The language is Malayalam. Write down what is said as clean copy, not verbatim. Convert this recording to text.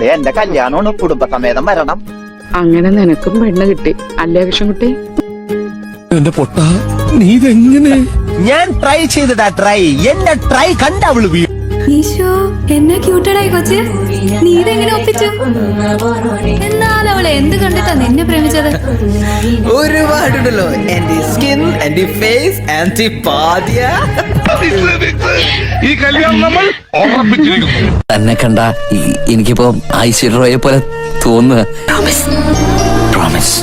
നാളെ എന്റെ കല്യാണമാണ്, കുടുംബസമേതം വരണം. അങ്ങനെ നിനക്കും പെണ്ണ് കിട്ടി അല്ലേ കൃഷ്ണൻകുട്ടി? എന്റെ പൊട്ട നീ ഇതെങ്ങനെ? ഞാൻ ട്രൈ ചെയ്തതാ, ട്രൈ എന്റെ ട്രൈ കണ്ട അവള് വീഴും. ഈശോ എന്നെ ക്യൂട്ടഡായി കൊച്ച്, നീ ഇതെങ്ങനെ ഒപ്പിച്ചു? എന്നാൽ അവളെ എന്ത് കണ്ടിട്ടാ നിന്നെ പ്രേമിച്ചത്? ഒരുപാടുണ്ടല്ലോ, എന്റെ സ്കിൻ, എന്റെ ഫേസ്, എന്റെ പാദ്യ. ഈ കല്യാണം നമ്മൾ ഉറപ്പിച്ചിരിക്കുന്നു. തന്നെ കണ്ട എനിക്കിപ്പോ ഐശ്വര്യ പോലെ തോന്നുക. പ്രോമിസ്